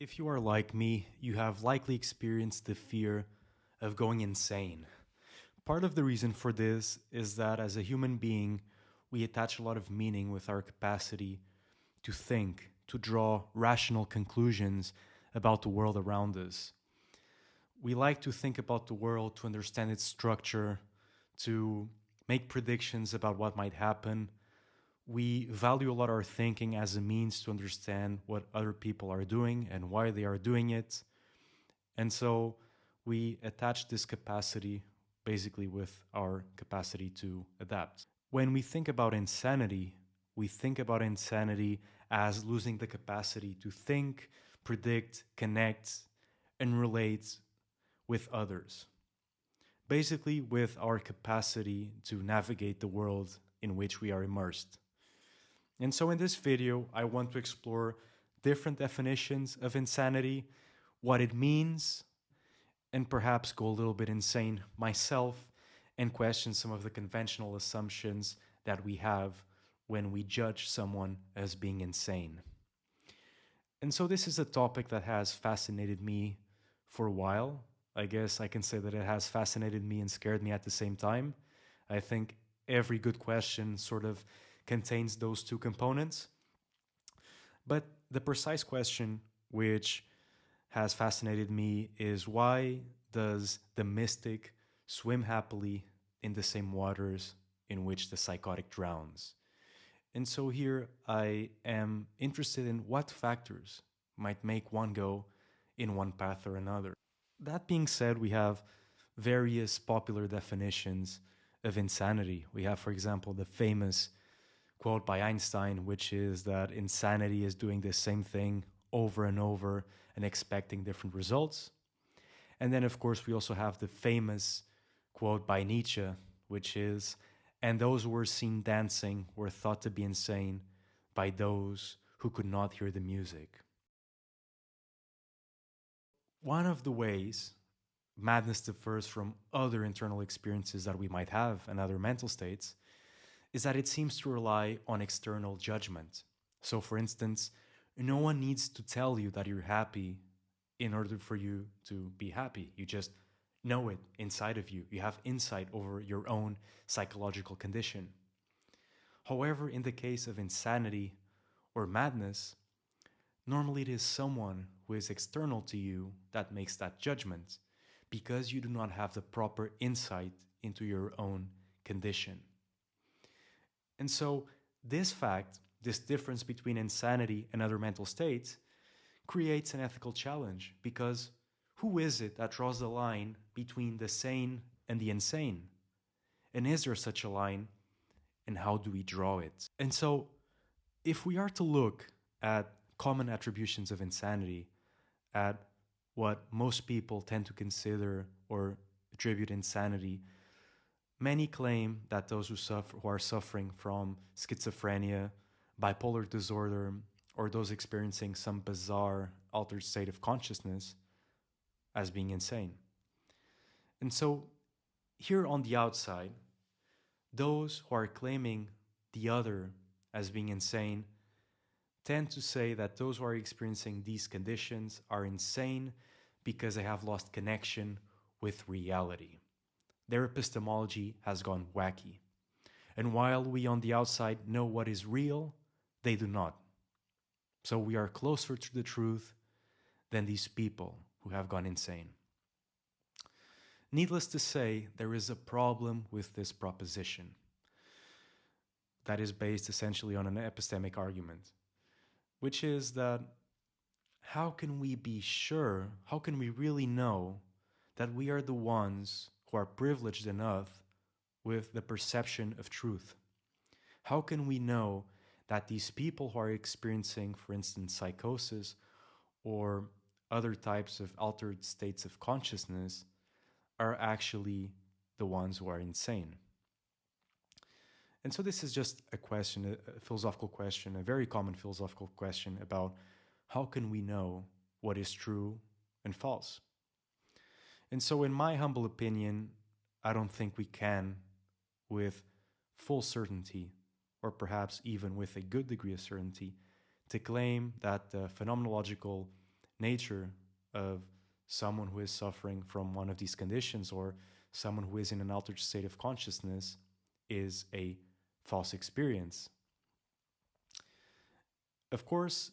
If you are like me, you have likely experienced the fear of going insane. Part of the reason for this is that as a human being, we attach a lot of meaning with our capacity to think, to draw rational conclusions about the world around us. We like to think about the world, to understand its structure, to make predictions about what might happen. We value a lot our thinking as a means to understand what other people are doing and why they are doing it. And so we attach this capacity basically with our capacity to adapt. When we think about insanity, we think about insanity as losing the capacity to think, predict, connect, and relate with others. Basically, with our capacity to navigate the world in which we are immersed. And so in this video, I want to explore different definitions of insanity, what it means, and perhaps go a little bit insane myself and question some of the conventional assumptions that we have when we judge someone as being insane. And so this is a topic that has fascinated me for a while. I guess I can say that it has fascinated me and scared me at the same time. I think every good question sort of contains those two components. But the precise question which has fascinated me is, why does the mystic swim happily in the same waters in which the psychotic drowns? And so here I am interested in what factors might make one go in one path or another. That being said, we have various popular definitions of insanity. We have, for example, the famous quote by Einstein, which is that insanity is doing the same thing over and over and expecting different results. And then, of course, we also have the famous quote by Nietzsche, which is, "And those who were seen dancing were thought to be insane by those who could not hear the music." One of the ways madness differs from other internal experiences that we might have and other mental states is that it seems to rely on external judgment. So, for instance, no one needs to tell you that you're happy in order for you to be happy. You just know it inside of you. You have insight over your own psychological condition. However, in the case of insanity or madness, normally it is someone who is external to you that makes that judgment, because you do not have the proper insight into your own condition. And so this fact, this difference between insanity and other mental states, creates an ethical challenge, because who is it that draws the line between the sane and the insane? And is there such a line, and how do we draw it? And so if we are to look at common attributions of insanity, at what most people tend to consider or attribute insanity, many claim that those who are suffering from schizophrenia, bipolar disorder, or those experiencing some bizarre altered state of consciousness as being insane. And so here on the outside, those who are claiming the other as being insane tend to say that those who are experiencing these conditions are insane because they have lost connection with reality. Their epistemology has gone wacky. And while we on the outside know what is real, they do not. So we are closer to the truth than these people who have gone insane. Needless to say, there is a problem with this proposition that is based essentially on an epistemic argument, which is that how can we be sure, how can we really know that we are the ones who are privileged enough with the perception of truth? How can we know that these people who are experiencing, for instance, psychosis or other types of altered states of consciousness are actually the ones who are insane? And so this is just a question, a philosophical question, a very common philosophical question about how can we know what is true and false? And so in my humble opinion, I don't think we can, with full certainty, or perhaps even with a good degree of certainty, to claim that the phenomenological nature of someone who is suffering from one of these conditions or someone who is in an altered state of consciousness is a false experience. Of course,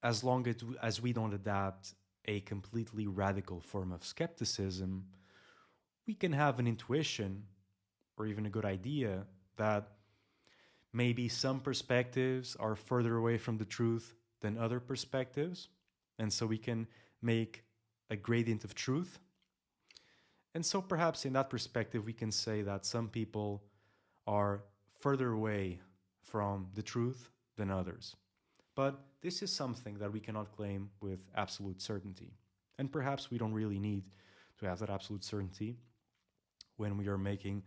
as long as we don't adapt a completely radical form of skepticism, we can have an intuition or even a good idea that maybe some perspectives are further away from the truth than other perspectives. And so we can make a gradient of truth. And so perhaps in that perspective, we can say that some people are further away from the truth than others. But this is something that we cannot claim with absolute certainty. And perhaps we don't really need to have that absolute certainty when we are making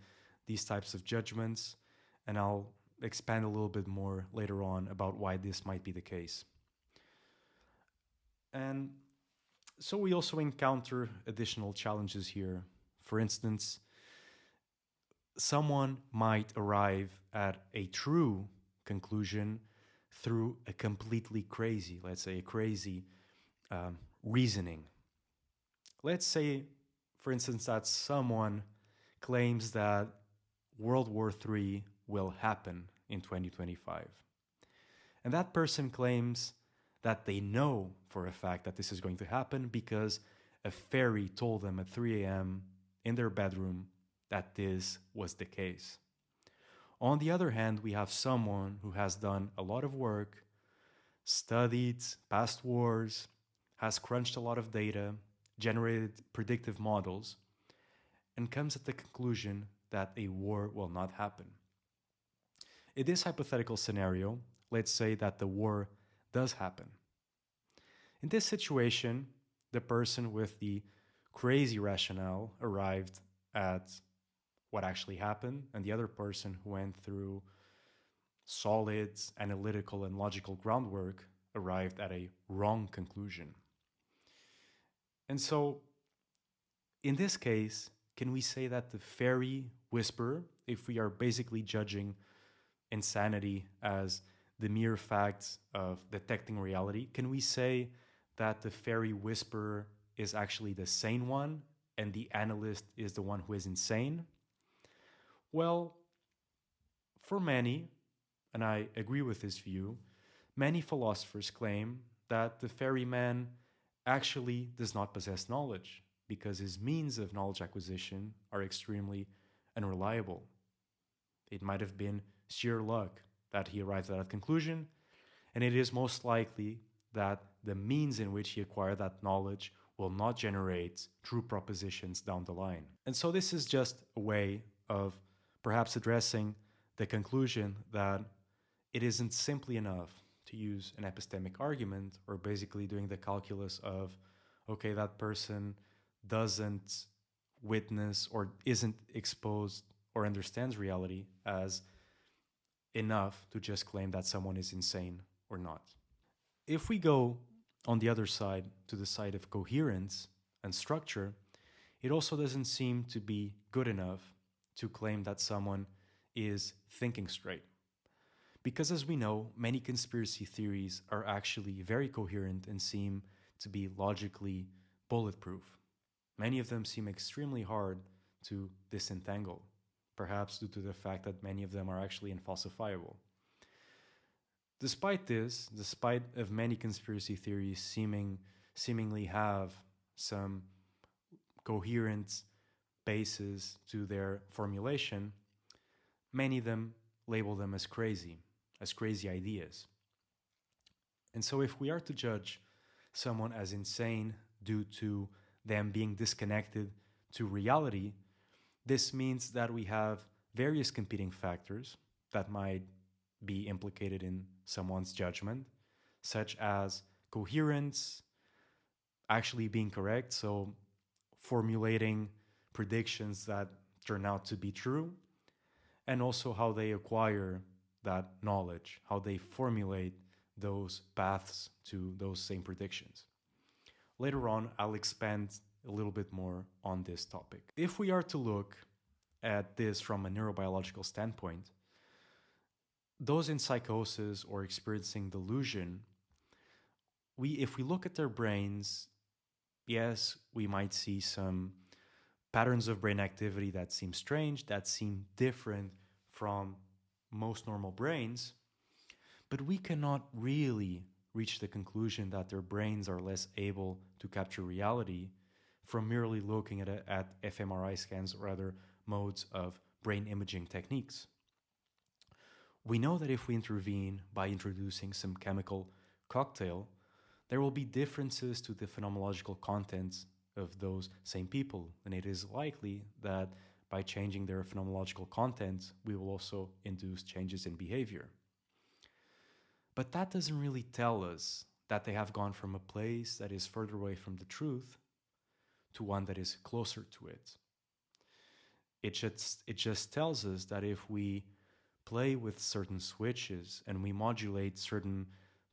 these types of judgments. And I'll expand a little bit more later on about why this might be the case. And so we also encounter additional challenges here. For instance, someone might arrive at a true conclusion through a completely crazy, let's say a crazy reasoning. Let's say, for instance, that someone claims that World War III will happen in 2025. And that person claims that they know for a fact that this is going to happen because a fairy told them at 3 a.m. in their bedroom that this was the case. On the other hand, we have someone who has done a lot of work, studied past wars, has crunched a lot of data, generated predictive models, and comes at the conclusion that a war will not happen. In this hypothetical scenario, let's say that the war does happen. In this situation, the person with the crazy rationale arrived at what actually happened, and the other person who went through solid analytical and logical groundwork arrived at a wrong conclusion. And so, in this case, can we say that the fairy whisperer, if we are basically judging insanity as the mere fact of detecting reality, can we say that the fairy whisperer is actually the sane one and the analyst is the one who is insane? Well, for many, and I agree with this view, many philosophers claim that the ferryman actually does not possess knowledge because his means of knowledge acquisition are extremely unreliable. It might have been sheer luck that he arrived at that conclusion, and it is most likely that the means in which he acquired that knowledge will not generate true propositions down the line. And so this is just a way of perhaps addressing the conclusion that it isn't simply enough to use an epistemic argument or basically doing the calculus of, okay, that person doesn't witness or isn't exposed or understands reality as enough to just claim that someone is insane or not. If we go on the other side to the side of coherence and structure, it also doesn't seem to be good enough to claim that someone is thinking straight. Because as we know, many conspiracy theories are actually very coherent and seem to be logically bulletproof. Many of them seem extremely hard to disentangle, perhaps due to the fact that many of them are actually infalsifiable. Despite this, despite of many conspiracy theories seemingly have some coherent basis to their formulation, many of them label them as crazy ideas. And so if we are to judge someone as insane due to them being disconnected to reality, this means that we have various competing factors that might be implicated in someone's judgment, such as coherence, actually being correct, so formulating predictions that turn out to be true, and also how they acquire that knowledge, how they formulate those paths to those same predictions. Later on, I'll expand a little bit more on this topic. If we are to look at this from a neurobiological standpoint, those in psychosis or experiencing delusion if we look at their brains, yes, we might see some patterns of brain activity that seem strange, that seem different from most normal brains, but we cannot really reach the conclusion that their brains are less able to capture reality from merely looking at fMRI scans or other modes of brain imaging techniques. We know that if we intervene by introducing some chemical cocktail, there will be differences to the phenomenological contents of those same people, and it is likely that by changing their phenomenological content, we will also induce changes in behavior. But that doesn't really tell us that they have gone from a place that is further away from the truth to one that is closer to it. It just tells us that if we play with certain switches and we modulate certain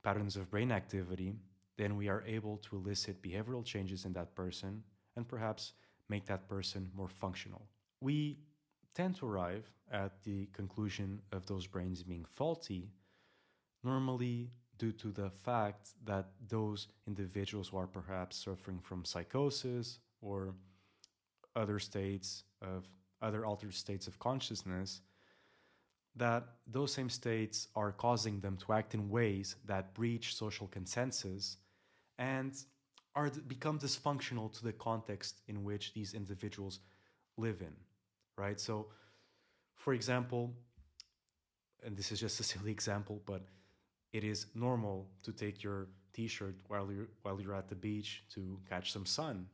patterns of brain activity, then we are able to elicit behavioral changes in that person and perhaps make that person more functional. We tend to arrive at the conclusion of those brains being faulty, normally due to the fact that those individuals who are perhaps suffering from psychosis or other states of other altered states of consciousness, that those same states are causing them to act in ways that breach social consensus and become dysfunctional to the context in which these individuals live in, right? So, for example, and this is just a silly example, but it is normal to take your t-shirt while you're at the beach to catch some sun.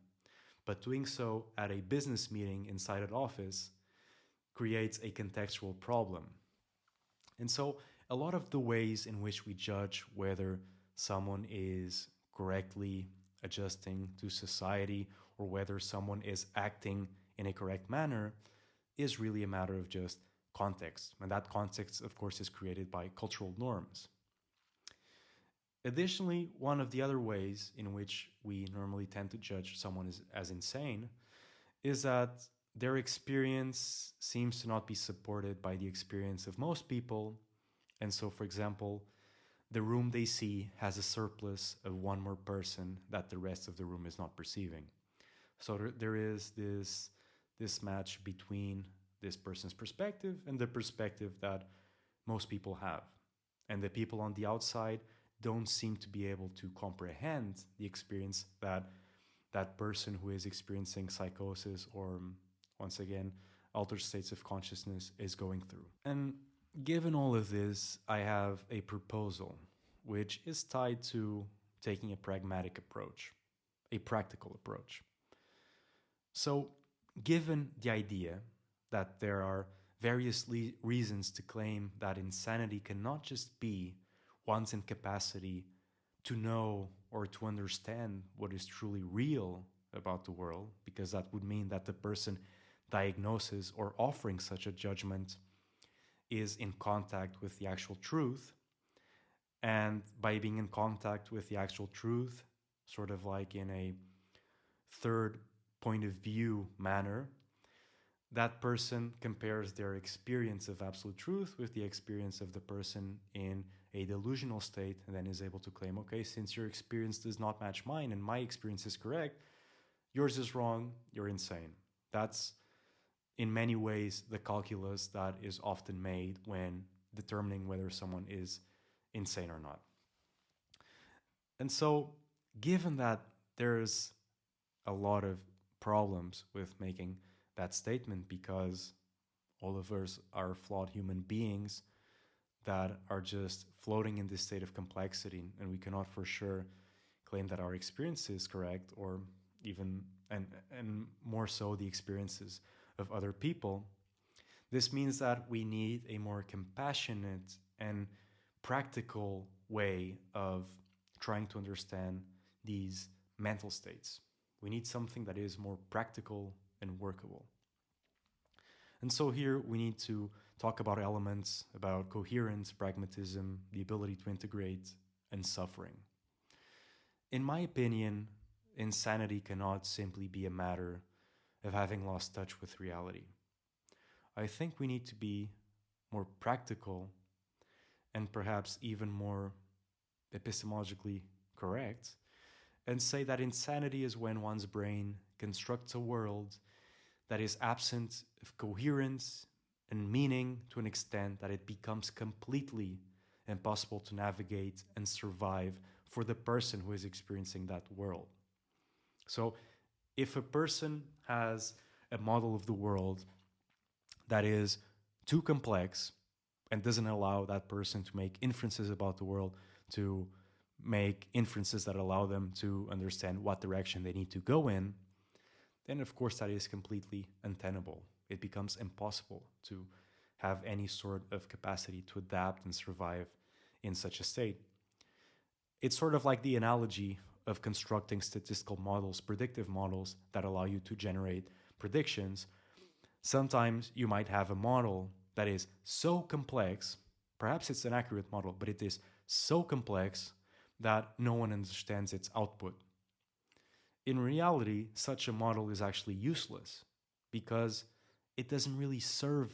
But doing so at a business meeting inside an office creates a contextual problem. And so a lot of the ways in which we judge whether someone is correctly adjusting to society or whether someone is acting in a correct manner is really a matter of just context. And that context, of course, is created by cultural norms. Additionally, one of the other ways in which we normally tend to judge someone as insane is that their experience seems to not be supported by the experience of most people. And so, for example, the room they see has a surplus of one more person that the rest of the room is not perceiving. So there is this match between this person's perspective and the perspective that most people have. And the people on the outside don't seem to be able to comprehend the experience that that person who is experiencing psychosis or, once again, altered states of consciousness is going through. And given all of this, I have a proposal, which is tied to taking a pragmatic approach, a practical approach. So, given the idea that there are various reasons to claim that insanity cannot just be one's incapacity to know or to understand what is truly real about the world, because that would mean that the person diagnosis or offering such a judgment is in contact with the actual truth. And by being in contact with the actual truth, sort of like in a third point of view manner, that person compares their experience of absolute truth with the experience of the person in a delusional state, and then is able to claim, okay, since your experience does not match mine and my experience is correct, yours is wrong, you're insane. That's in many ways the calculus that is often made when determining whether someone is insane or not. And so, given that there's a lot of problems with making that statement, because all of us are flawed human beings that are just floating in this state of complexity, and we cannot for sure claim that our experience is correct, or even and more so the experiences of other people. This means that we need a more compassionate and practical way of trying to understand these mental states. We need something that is more practical and workable. And so here we need to talk about elements about coherence, pragmatism, the ability to integrate, and suffering. In my opinion, insanity cannot simply be a matter of having lost touch with reality. I think we need to be more practical and perhaps even more epistemologically correct, and say that insanity is when one's brain constructs a world that is absent of coherence and meaning to an extent that it becomes completely impossible to navigate and survive for the person who is experiencing that world. So, if a person has a model of the world that is too complex and doesn't allow that person to make inferences about the world, to make inferences that allow them to understand what direction they need to go in, then of course that is completely untenable. It becomes impossible to have any sort of capacity to adapt and survive in such a state. It's sort of like the analogy of constructing statistical models, predictive models that allow you to generate predictions. Sometimes you might have a model that is so complex, perhaps it's an accurate model, but it is so complex that no one understands its output. In reality, such a model is actually useless because it doesn't really serve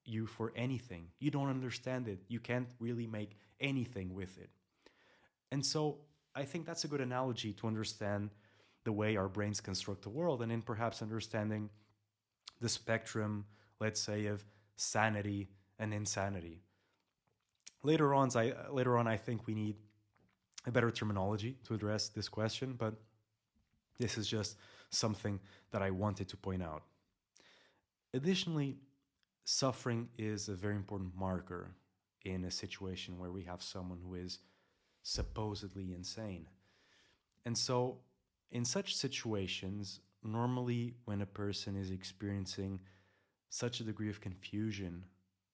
you for anything. You don't understand it. You can't really make anything with it. And so I think that's a good analogy to understand the way our brains construct the world, and in perhaps understanding the spectrum, let's say, of sanity and insanity. Later on, I think we need a better terminology to address this question, but this is just something that I wanted to point out. Additionally, suffering is a very important marker in a situation where we have someone who is supposedly insane. And so, in such situations, normally when a person is experiencing such a degree of confusion,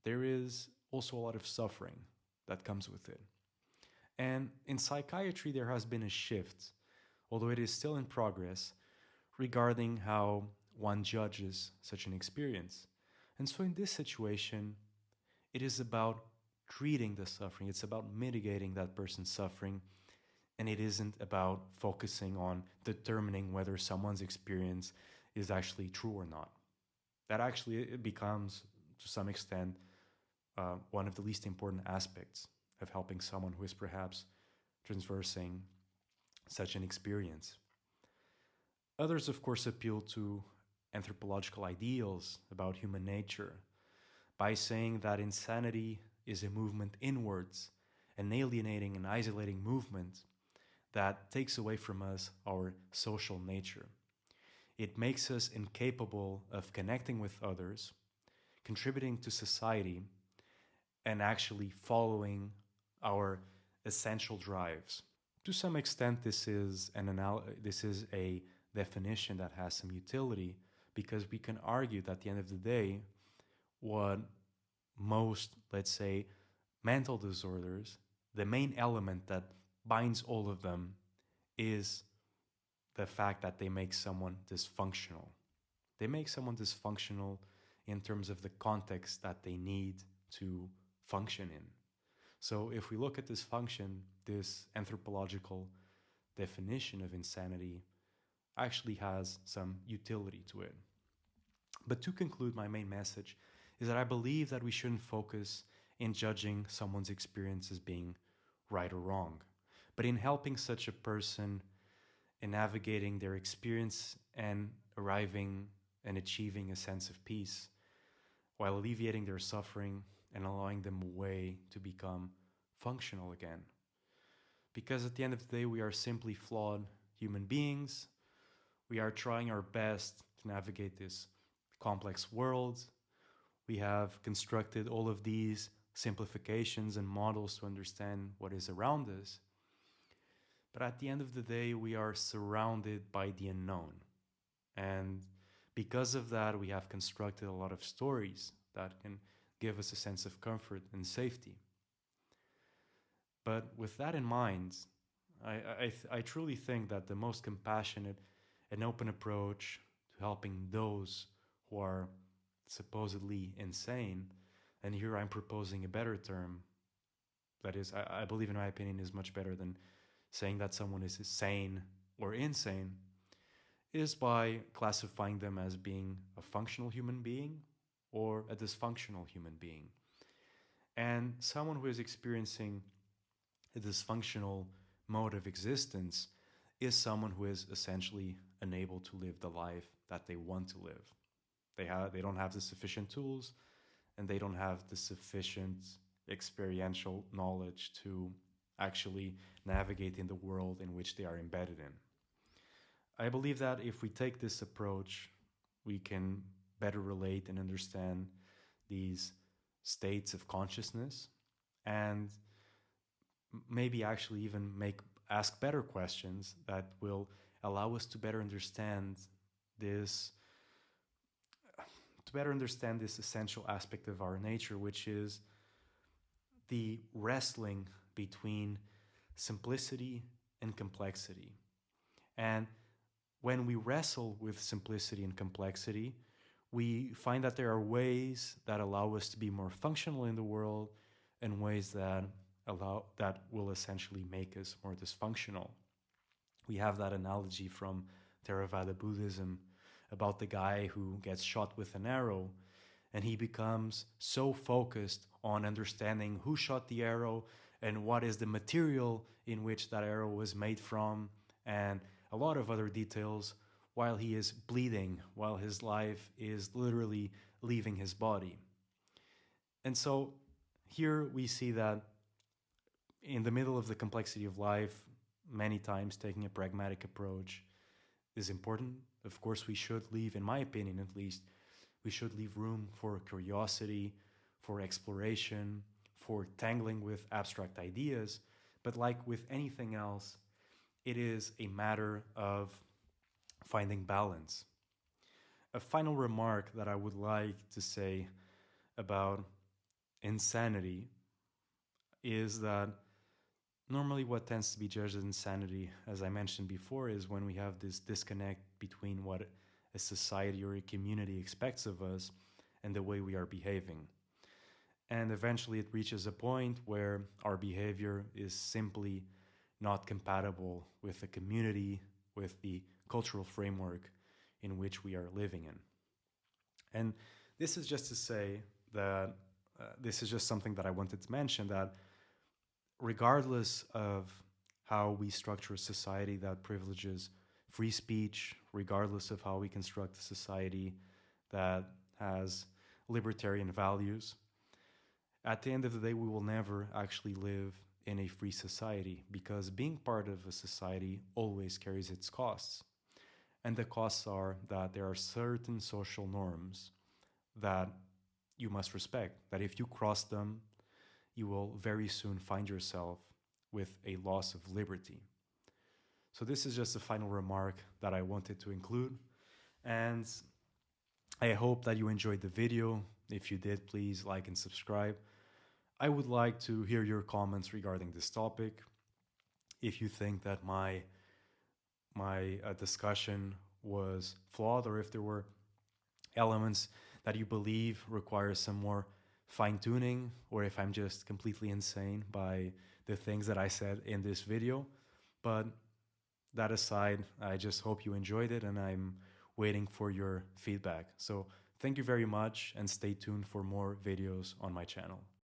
there is also a lot of suffering that comes with it. And in psychiatry, there has been a shift, although it is still in progress, regarding how one judges such an experience. And so in this situation, it is about treating the suffering, it's about mitigating that person's suffering, and it isn't about focusing on determining whether someone's experience is actually true or not. That actually it becomes, to some extent, one of the least important aspects of helping someone who is perhaps traversing such an experience. Others, of course, appeal to anthropological ideals about human nature by saying that insanity is a movement inwards, an alienating and isolating movement that takes away from us our social nature. It makes us incapable of connecting with others, contributing to society, and actually following our essential drives. To some extent, this is a definition that has some utility, because we can argue that at the end of the day, what most, let's say, mental disorders, the main element that binds all of them is the fact that they make someone dysfunctional. They make someone dysfunctional in terms of the context that they need to function in. So if we look at dysfunction, this anthropological definition of insanity actually has some utility to it. But to conclude, my main message is that I believe that we shouldn't focus in judging someone's experience as being right or wrong, but in helping such a person in navigating their experience and arriving and achieving a sense of peace while alleviating their suffering and allowing them a way to become functional again. Because at the end of the day, we are simply flawed human beings. We are trying our best to navigate this complex world. We have constructed all of these simplifications and models to understand what is around us. But at the end of the day, we are surrounded by the unknown. And because of that, we have constructed a lot of stories that can give us a sense of comfort and safety. But with that in mind, I truly think that the most compassionate and open approach to helping those who are supposedly insane, and here I'm proposing a better term that is, I believe in my opinion, is much better than saying that someone is sane or insane, is by classifying them as being a functional human being or a dysfunctional human being. And someone who is experiencing a dysfunctional mode of existence is someone who is essentially unable to live the life that they want to live. They don't have the sufficient tools, and they don't have the sufficient experiential knowledge to actually navigate in the world in which they are embedded in. I believe that if we take this approach, we can better relate and understand these states of consciousness, and maybe actually even ask better questions that will allow us to better understand this essential aspect of our nature, which is the wrestling between simplicity and complexity. And when we wrestle with simplicity and complexity, we find that there are ways that allow us to be more functional in the world, and ways that will essentially make us more dysfunctional. We have that analogy from Theravada Buddhism about the guy who gets shot with an arrow, and he becomes so focused on understanding who shot the arrow and what is the material in which that arrow was made from, and a lot of other details, while he is bleeding, while his life is literally leaving his body. And so here we see that in the middle of the complexity of life, many times taking a pragmatic approach is important. Of course, we should leave, in my opinion at least, we should leave room for curiosity, for exploration, for tangling with abstract ideas. But like with anything else, it is a matter of finding balance. A final remark that I would like to say about insanity is that normally what tends to be judged as insanity, as I mentioned before, is when we have this disconnect between what a society or a community expects of us and the way we are behaving. And eventually it reaches a point where our behavior is simply not compatible with the community, with the cultural framework in which we are living in. And this is just to say that this is just something that I wanted to mention, that regardless of how we structure a society that privileges free speech, regardless of how we construct a society that has libertarian values, at the end of the day, we will never actually live in a free society, because being part of a society always carries its costs. And the costs are that there are certain social norms that you must respect, that if you cross them, you will very soon find yourself with a loss of liberty. So this is just a final remark that I wanted to include. And I hope that you enjoyed the video. If you did, please like and subscribe. I would like to hear your comments regarding this topic. If you think that my discussion was flawed, or if there were elements that you believe require some more fine-tuning, or if I'm just completely insane by the things that I said in this video. But that aside, I just hope you enjoyed it, and I'm waiting for your feedback. So thank you very much, and stay tuned for more videos on my channel.